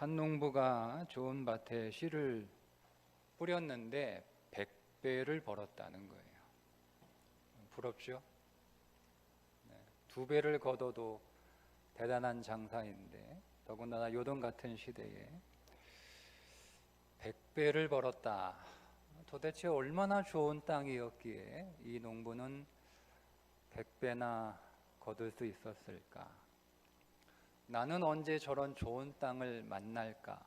한 농부가 좋은 밭에 씨를 뿌렸는데 100배를 벌었다는 거예요. 부럽죠? 2배를 거둬도 대단한 장사인데, 더군다나 요즘 같은 시대에 100배를 벌었다. 도대체 얼마나 좋은 땅이었기에 이 농부는 100배나 거둘 수 있었을까? 나는 언제 저런 좋은 땅을 만날까?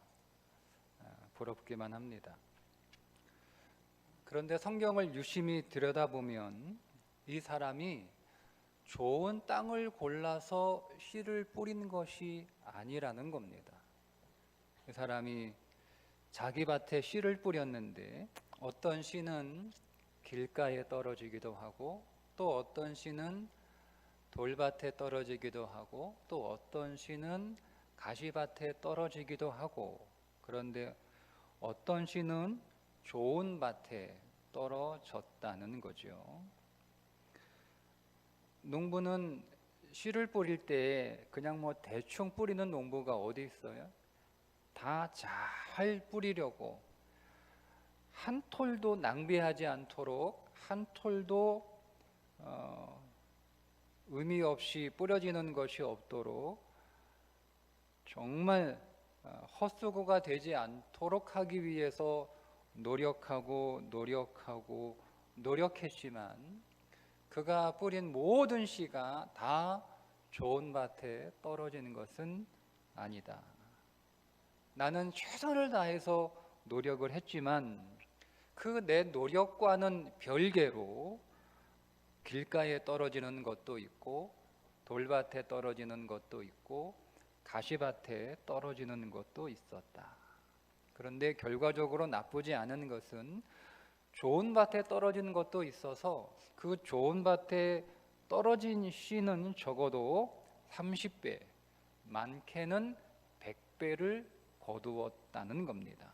부럽기만 합니다. 그런데 성경을 유심히 들여다보면 이 사람이 좋은 땅을 골라서 씨를 뿌린 것이 아니라는 겁니다. 이 사람이 자기 밭에 씨를 뿌렸는데 어떤 씨는 길가에 떨어지기도 하고, 또 어떤 씨는 돌밭에 떨어지기도 하고, 또 어떤 씨는 가시밭에 떨어지기도 하고, 그런데 어떤 씨는 좋은 밭에 떨어졌다는 거죠. 농부는 씨를 뿌릴 때 그냥 대충 뿌리는 농부가 어디 있어요? 다 잘 뿌리려고, 한 톨도 낭비하지 않도록, 한 톨도 의미 없이 뿌려지는 것이 없도록 정말 헛수고가 되지 않도록 하기 위해서 노력했지만 그가 뿌린 모든 씨가 다 좋은 밭에 떨어지는 것은 아니다. 나는 최선을 다해서 노력을 했지만 그 내 노력과는 별개로 길가에 떨어지는 것도 있고, 돌밭에 떨어지는 것도 있고, 가시밭에 떨어지는 것도 있었다. 그런데 결과적으로 나쁘지 않은 것은 좋은 밭에 떨어지는 것도 있어서 그 좋은 밭에 떨어진 씨는 적어도 30배, 많게는 100배를 거두었다는 겁니다.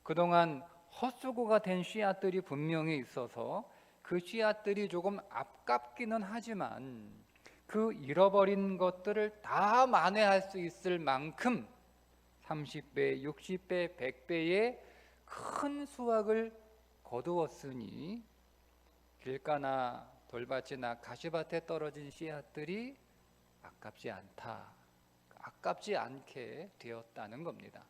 그동안 헛수고가 된 씨앗들이 분명히 있어서 그 씨앗들이 조금 아깝기는 하지만 그 잃어버린 것들을 다 만회할 수 있을 만큼 30배, 60배, 100배의 큰 수확을 거두었으니 길가나 돌밭이나 가시밭에 떨어진 씨앗들이 아깝지 않게 되었다는 겁니다.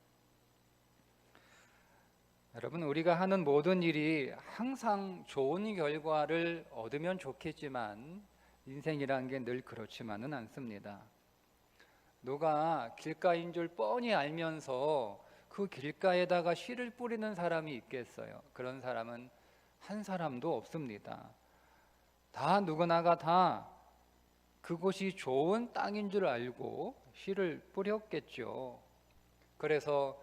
여러분, 우리가 하는 모든 일이 항상 좋은 결과를 얻으면 좋겠지만 인생이란 게 늘 그렇지만은 않습니다. 누가 길가인 줄 뻔히 알면서 그 길가에다가 씨를 뿌리는 사람이 있겠어요? 그런 사람은 한 사람도 없습니다. 누구나가 다 그곳이 좋은 땅인 줄 알고 씨를 뿌렸겠죠. 그래서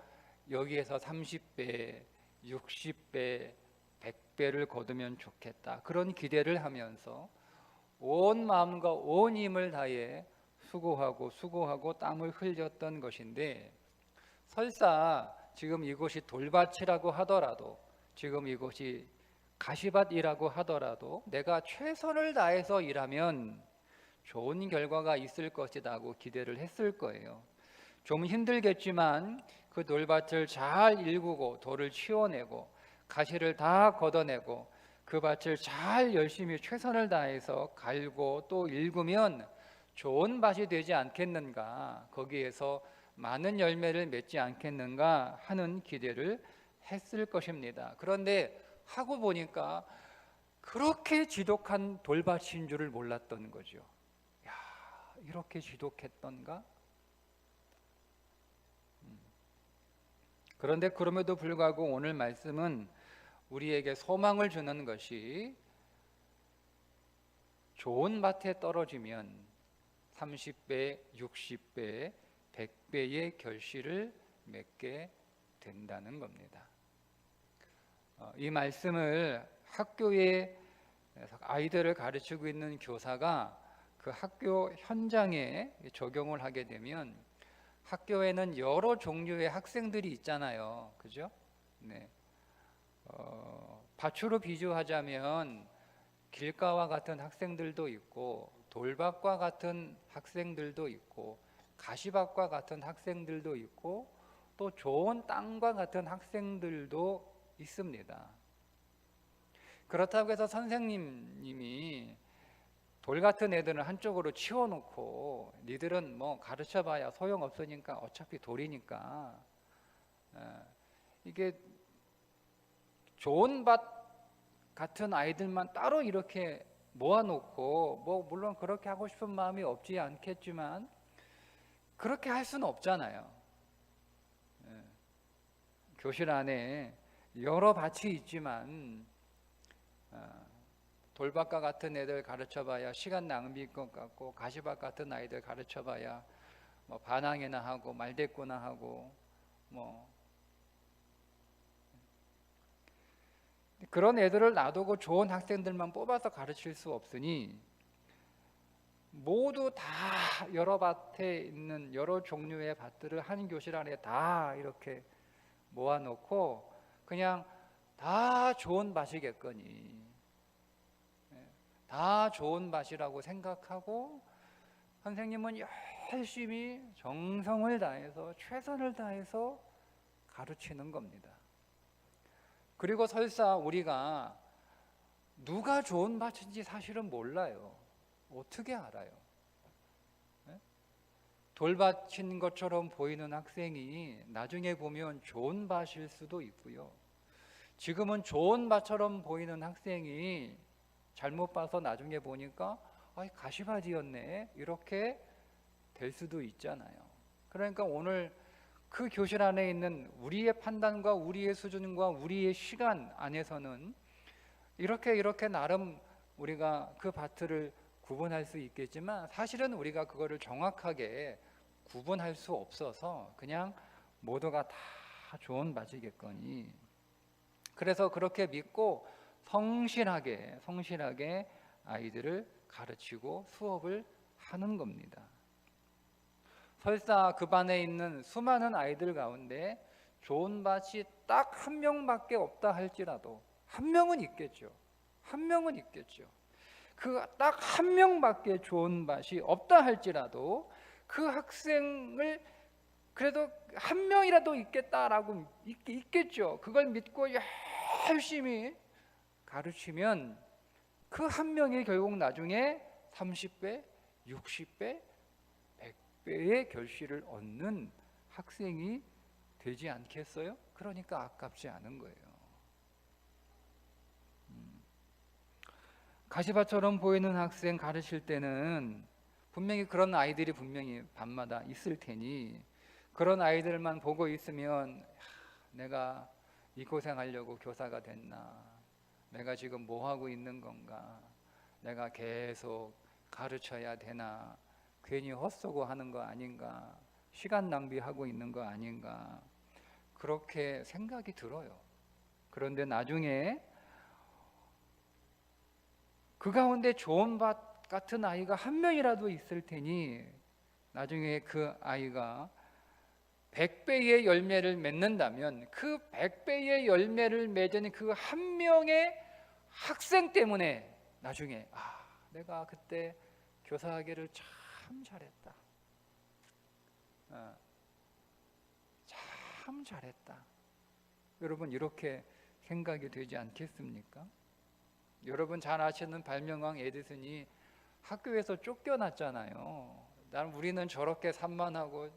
여기에서 30배, 60배, 100배를 거두면 좋겠다, 그런 기대를 하면서 온 마음과 온 힘을 다해 수고하고 땀을 흘렸던 것인데, 설사 지금 이곳이 돌밭이라고 하더라도, 지금 이곳이 가시밭이라고 하더라도 내가 최선을 다해서 일하면 좋은 결과가 있을 것이라고 기대를 했을 거예요. 좀 힘들겠지만 그 돌밭을 잘 일구고 돌을 치워내고 가시를 다 걷어내고 그 밭을 잘 열심히 최선을 다해서 갈고 또 일구면 좋은 밭이 되지 않겠는가, 거기에서 많은 열매를 맺지 않겠는가 하는 기대를 했을 것입니다. 그런데 하고 보니까 그렇게 지독한 돌밭인 줄을 몰랐던 거죠. 야, 이렇게 지독했던가? 그런데 그럼에도 불구하고 오늘 말씀은 우리에게 소망을 주는 것이, 좋은 밭에 떨어지면 30배, 60배, 100배의 결실을 맺게 된다는 겁니다. 이 말씀을 학교에 아이들을 가르치고 있는 교사가 그 학교 현장에 적용을 하게 되면, 학교에는 여러 종류의 학생들이 있잖아요. 그죠? 네. 밭으로 비유하자면 길가와 같은 학생들도 있고 돌밭과 같은 학생들도 있고 가시밭과 같은 학생들도 있고 또 좋은 땅과 같은 학생들도 있습니다. 그렇다고 해서 선생님이 돌 같은 애들은 한쪽으로 치워놓고 니들은 뭐 가르쳐봐야 소용없으니까 어차피 돌이니까, 이게 좋은 밭 같은 아이들만 따로 이렇게 모아놓고, 뭐 물론 그렇게 하고 싶은 마음이 없지 않겠지만 그렇게 할 수는 없잖아요. 교실 안에 여러 밭이 있지만 돌밭과 같은 애들 가르쳐봐야 시간 낭비일 것 같고, 가시밭 같은 아이들 가르쳐봐야 뭐 반항이나 하고 말대꾸나 하고 뭐 그런 애들을 놔두고 좋은 학생들만 뽑아서 가르칠 수 없으니 모두 다 여러 밭에 있는 여러 종류의 밭들을 한 교실 안에 다 이렇게 모아놓고 그냥 다 좋은 밭이겠거니, 다 좋은 밭이라고 생각하고 선생님은 열심히 정성을 다해서 최선을 다해서 가르치는 겁니다. 그리고 설사 우리가 누가 좋은 밭인지 사실은 몰라요. 어떻게 알아요? 돌밭인 것처럼 보이는 학생이 나중에 보면 좋은 밭일 수도 있고요. 지금은 좋은 밭처럼 보이는 학생이 잘못 봐서 나중에 보니까 가시밭이었네, 이렇게 될 수도 있잖아요. 그러니까 오늘 그 교실 안에 있는 우리의 판단과 우리의 수준과 우리의 시간 안에서는 이렇게 나름 우리가 그 밭을 구분할 수 있겠지만 사실은 우리가 그거를 정확하게 구분할 수 없어서 그냥 모두가 다 좋은 밭이겠거니, 그래서 그렇게 믿고 성실하게 아이들을 가르치고 수업을 하는 겁니다. 설사 그 반에 있는 수많은 아이들 가운데 좋은 밭이 딱 한 명밖에 없다 할지라도 한 명은 있겠죠. 그 딱 한 명밖에 좋은 밭이 없다 할지라도 그 학생을 그래도 한 명이라도 있겠다라고 있겠죠. 그걸 믿고 열심히 가르치면 그 한 명이 결국 나중에 30배, 60배, 100배의 결실을 얻는 학생이 되지 않겠어요? 그러니까 아깝지 않은 거예요. 가시밭처럼 보이는 학생 가르칠 때는 분명히 그런 아이들이 분명히 밤마다 있을 테니 그런 아이들만 보고 있으면 내가 이 고생하려고 교사가 됐나, 내가 지금 뭐 하고 있는 건가, 내가 계속 가르쳐야 되나, 괜히 헛쏘고 하는 거 아닌가, 시간 낭비하고 있는 거 아닌가, 그렇게 생각이 들어요. 그런데 나중에 그 가운데 좋은 밭 같은 아이가 한 명이라도 있을 테니 나중에 그 아이가 100배의 열매를 맺는다면 그 100배의 열매를 맺은 그 한 명의 학생 때문에 나중에 내가 그때 교사하기를 참 잘했다, 참 잘했다, 여러분 이렇게 생각이 되지 않겠습니까? 여러분 잘 아시는 발명왕 에디슨이 학교에서 쫓겨났잖아요. 우리는 저렇게 산만하고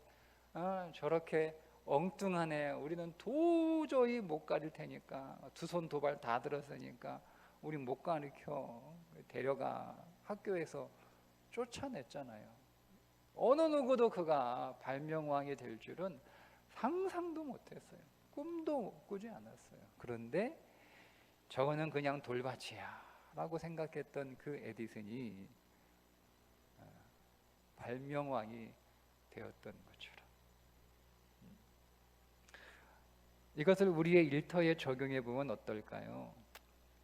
저렇게 엉뚱하네, 우리는 도저히 못 가릴 테니까, 두 손 두 발 다 들었으니까 우리 못 가르쳐, 데려가, 학교에서 쫓아냈잖아요. 어느 누구도 그가 발명왕이 될 줄은 상상도 못했어요. 꿈도 꾸지 않았어요. 그런데 저거는 그냥 돌밭이야 라고 생각했던 그 에디슨이 발명왕이 되었던 것처럼 이것을 우리의 일터에 적용해 보면 어떨까요?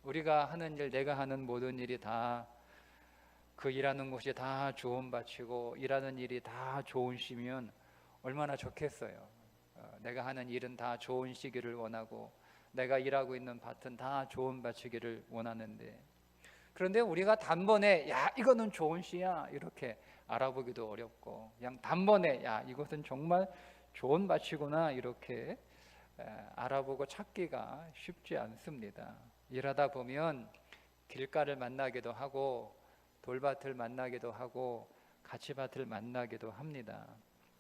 우리가 하는 일, 내가 하는 모든 일이 다 그 일하는 곳이 다 좋은 밭이고 일하는 일이 다 좋은 시면 얼마나 좋겠어요. 내가 하는 일은 다 좋은 시기를 원하고 내가 일하고 있는 밭은 다 좋은 밭이기를 원하는데, 그런데 우리가 단번에 이거는 좋은 씨야 이렇게 알아보기도 어렵고 그냥 단번에 야 이것은 정말 좋은 밭이구나 이렇게 알아보고 찾기가 쉽지 않습니다. 일하다 보면 길가를 만나기도 하고 돌밭을 만나기도 하고 가치밭을 만나기도 합니다.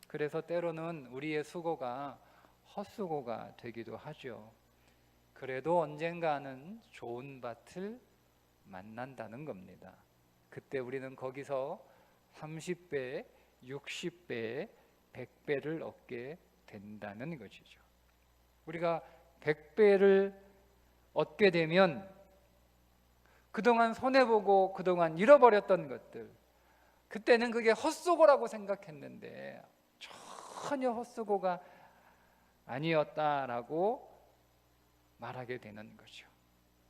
그래서 때로는 우리의 수고가 헛수고가 되기도 하죠. 그래도 언젠가는 좋은 밭을 만난다는 겁니다. 그때 우리는 거기서 30배, 60배, 100배를 얻게 된다는 것이죠. 우리가 100배를 얻게 되면 그동안 손해보고 그동안 잃어버렸던 것들, 그때는 그게 헛수고라고 생각했는데 전혀 헛수고가 아니었다라고 말하게 되는 거죠.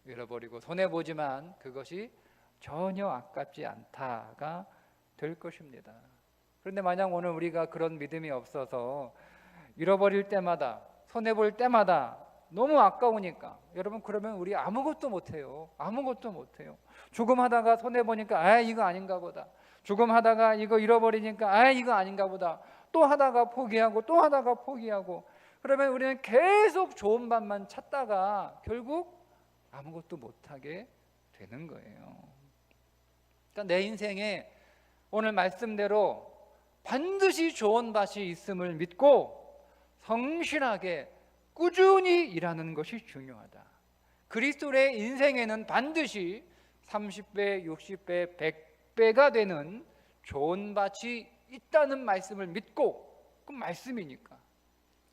잃어버리고 손해보지만 그것이 전혀 아깝지 않다가 될 것입니다. 그런데 만약 오늘 우리가 그런 믿음이 없어서 잃어버릴 때마다 손해볼 때마다 너무 아까우니까 여러분 그러면 우리 아무것도 못해요. 아무것도 못해요. 조금 하다가 손해보니까 아 이거 아닌가 보다. 조금 하다가 이거 잃어버리니까 아 이거 아닌가 보다. 또 하다가 포기하고 또 하다가 포기하고 그러면 우리는 계속 좋은 밭만 찾다가 결국 아무것도 못하게 되는 거예요. 그러니까 내 인생에 오늘 말씀대로 반드시 좋은 밭이 있음을 믿고 성실하게 꾸준히 일하는 것이 중요하다. 그리스도의 인생에는 반드시 30배, 60배, 100배가 되는 좋은 밭이 있다는 말씀을 믿고, 그 말씀이니까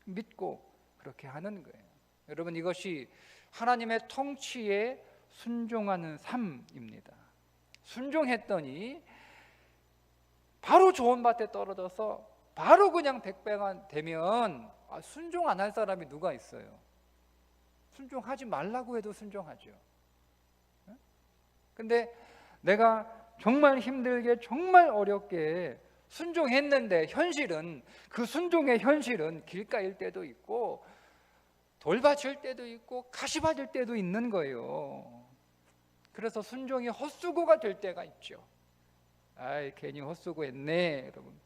믿고 그렇게 하는 거예요. 여러분 이것이 하나님의 통치에 순종하는 삶입니다. 순종했더니 바로 좋은 밭에 떨어져서 바로 그냥 100배가 되면 순종 안 할 사람이 누가 있어요? 순종하지 말라고 해도 순종하죠. 근데 내가 정말 힘들게 정말 어렵게 순종했는데 현실은 그 순종의 현실은 길가일 때도 있고 돌밭일 때도 있고 가시밭일 때도 있는 거예요. 그래서 순종이 헛수고가 될 때가 있죠. 아이 괜히 헛수고했네 여러분.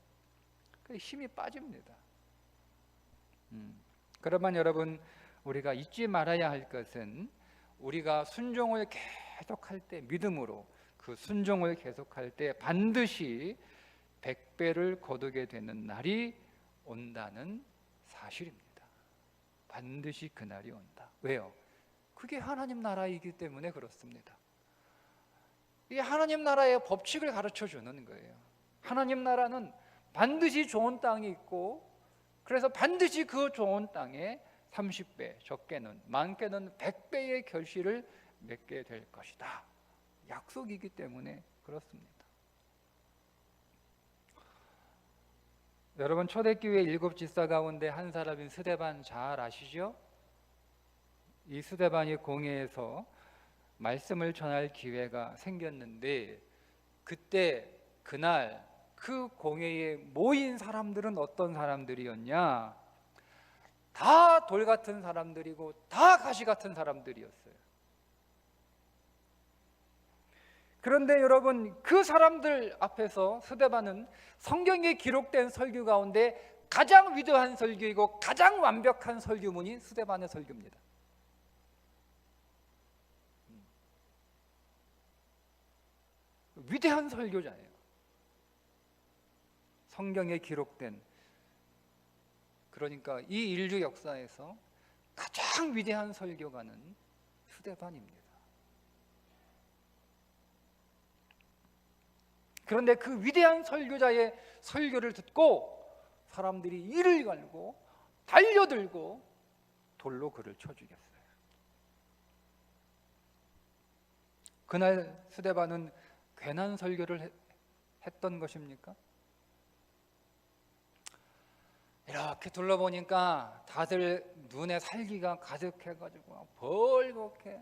힘이 빠집니다. 그러면 여러분 우리가 잊지 말아야 할 것은 우리가 순종을 계속할 때 믿음으로 그 순종을 계속할 때 반드시 100배를 거두게 되는 날이 온다는 사실입니다. 반드시 그 날이 온다. 왜요? 그게 하나님 나라이기 때문에 그렇습니다. 이 하나님 나라의 법칙을 가르쳐 주는 거예요. 하나님 나라는 반드시 좋은 땅이 있고 그래서 반드시 그 좋은 땅에 30배, 적게는 많게는 100배의 결실을 맺게 될 것이다. 약속이기 때문에 그렇습니다. 여러분 초대교회 7집사 가운데 한 사람인 스데반 잘 아시죠? 이 스데반이 공회에서 말씀을 전할 기회가 생겼는데 그때 그날 그 공회에 모인 사람들은 어떤 사람들이었냐? 다 돌 같은 사람들이고 다 가시 같은 사람들이었어요. 그런데 여러분 그 사람들 앞에서 스데반은 성경에 기록된 설교 가운데 가장 위대한 설교이고 가장 완벽한 설교문이 스데반의 설교입니다. 위대한 설교자예요. 성경에 기록된, 그러니까 이 인류 역사에서 가장 위대한 설교가는 스데반입니다. 그런데 그 위대한 설교자의 설교를 듣고 사람들이 이를 갈고 달려들고 돌로 그를 쳐 죽였어요. 그날 스데반은 괜한 설교를 했던 것입니까? 이렇게 둘러보니까 다들 눈에 살기가 가득해가지고 벌겋게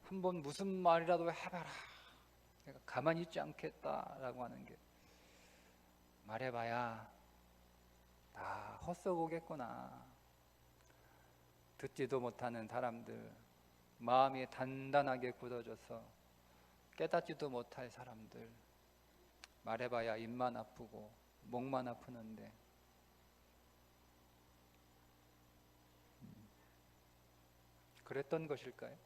한번 무슨 말이라도 해봐라, 내가 가만히 있지 않겠다라고 하는 게, 말해봐야 다 헛써보겠구나. 듣지도 못하는 사람들, 마음이 단단하게 굳어져서 깨닫지도 못할 사람들, 말해봐야 입만 아프고 목만 아프는데 그랬던 것일까요?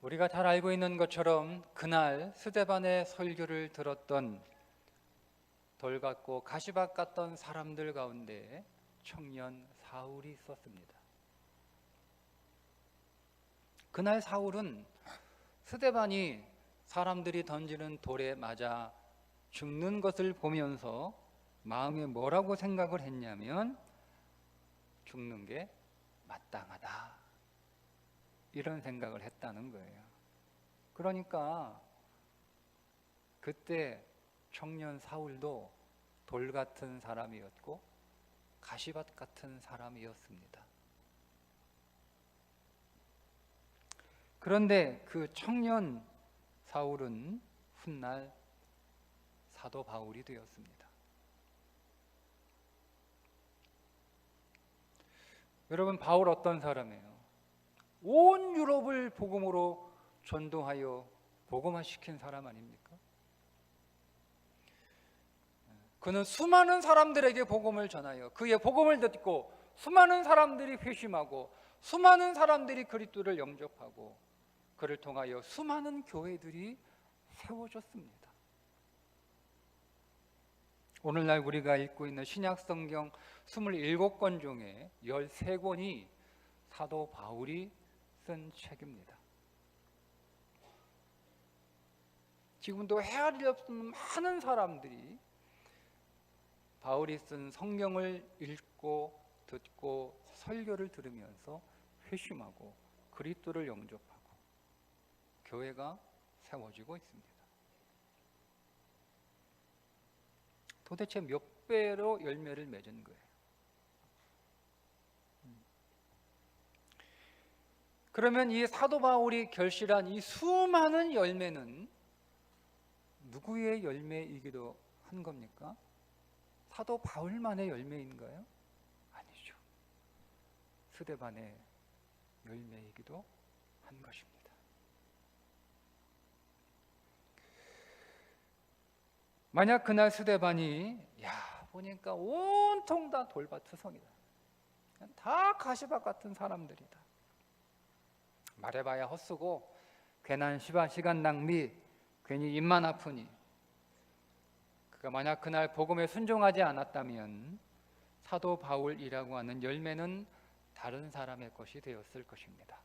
우리가 잘 알고 있는 것처럼 그날 스데반의 설교를 들었던 돌 같고 가시밭 같던 사람들 가운데 청년 사울이 있었습니다. 그날 사울은 스데반이 사람들이 던지는 돌에 맞아 죽는 것을 보면서 마음에 뭐라고 생각을 했냐면 죽는 게 마땅하다, 이런 생각을 했다는 거예요. 그러니까 그때 청년 사울도 돌 같은 사람이었고 가시밭 같은 사람이었습니다. 그런데 그 청년 사울은 훗날 사도 바울이 되었습니다. 여러분, 바울 어떤 사람이에요? 온 유럽을 복음으로 전도하여 복음화시킨 사람 아닙니까? 그는 수많은 사람들에게 복음을 전하여 그의 복음을 듣고 수많은 사람들이 회심하고 수많은 사람들이 그리스도를 영접하고 그를 통하여 수많은 교회들이 세워졌습니다. 오늘날 우리가 읽고 있는 신약성경 27권 중에 13권이 사도 바울이 쓴 책입니다. 지금도 헤아릴 수 없는 많은 사람들이 바울이 쓴 성경을 읽고 듣고 설교를 들으면서 회심하고 그리스도를 영접하고 교회가 세워지고 있습니다. 도대체 몇 배로 열매를 맺은 거예요? 그러면 이 사도 바울이 결실한 이 수많은 열매는 누구의 열매이기도 한 겁니까? 사도 바울만의 열매인가요? 아니죠. 스데반의 열매이기도 한 것입니다. 만약 그날 스데반이 보니까 온통 다 돌밭 투성이다, 다 가시밭 같은 사람들이다, 말해봐야 헛수고 괜한 시간 낭비, 괜히 입만 아프니, 그가 만약 그날 복음에 순종하지 않았다면 사도 바울이라고 하는 열매는 다른 사람의 것이 되었을 것입니다.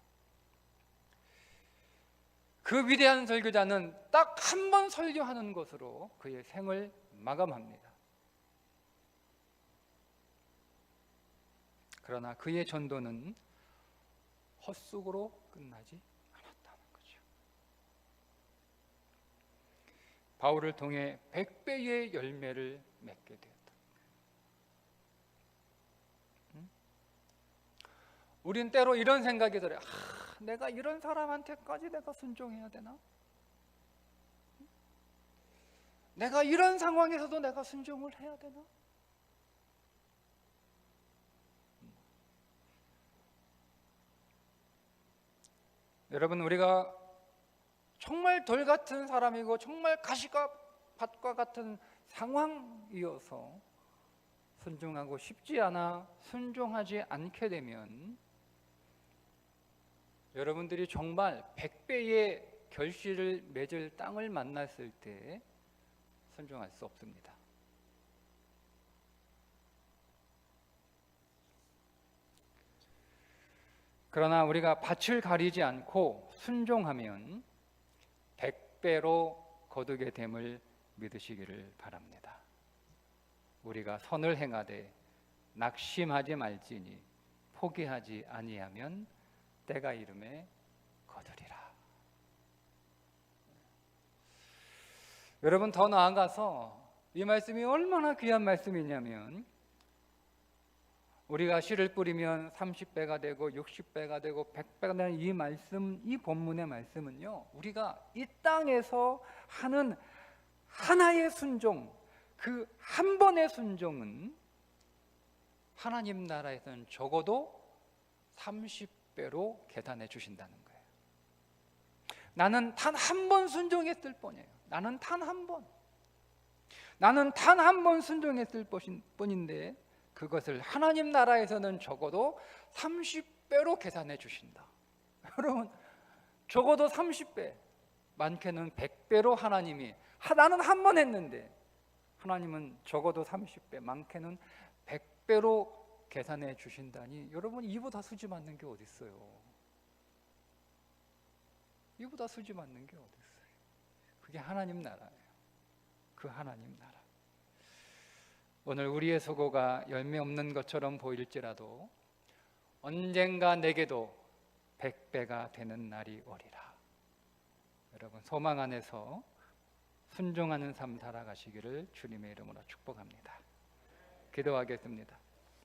그 위대한 설교자는 딱 한 번 설교하는 것으로 그의 생을 마감합니다. 그러나 그의 전도는 헛수고로 끝나지 않았다는 거죠. 바울을 통해 100배의 열매를 맺게 되었다. 우린 때로 이런 생각이 들어요. 내가 이런 사람한테까지 내가 순종해야 되나? 내가 이런 상황에서도 내가 순종을 해야 되나? 여러분, 우리가 정말 돌 같은 사람이고 정말 가시밭과 같은 상황이어서 순종하고 싶지 않아 순종하지 않게 되면 여러분들이 정말 100배의 결실을 맺을 땅을 만났을 때 순종할 수 없습니다. 그러나 우리가 밭을 가리지 않고 순종하면 100배로 거두게 됨을 믿으시기를 바랍니다. 우리가 선을 행하되 낙심하지 말지니 포기하지 아니하면 때가 이름에 거두리라. 여러분, 더 나아가서 이 말씀이 얼마나 귀한 말씀이냐면 우리가 씨를 뿌리면 30배가 되고 60배가 되고 100배가 되는 이 말씀, 이 본문의 말씀은요, 우리가 이 땅에서 하는 하나의 순종, 그 한 번의 순종은 하나님 나라에서는 적어도 30배로 계산해 주신다는 거예요. 나는 단 한 번 순종했을 뿐이에요. 나는 단 한 번. 나는 단 한 번 순종했을 뿐인데 그것을 하나님 나라에서는 적어도 30배로 계산해 주신다. 여러분, 적어도 30배, 많게는 100배로 하나님이, 나는 한 번 했는데 하나님은 적어도 30배, 많게는 100배로 계산해 주신다니, 여러분, 이보다 수지 맞는 게 어디 있어요? 이보다 수지 맞는 게 어디 있어요? 그게 하나님 나라예요. 그 하나님 나라. 오늘 우리의 수고가 열매 없는 것처럼 보일지라도 언젠가 내게도 100배가 되는 날이 오리라. 여러분, 소망 안에서 순종하는 삶 살아가시기를 주님의 이름으로 축복합니다. 기도하겠습니다.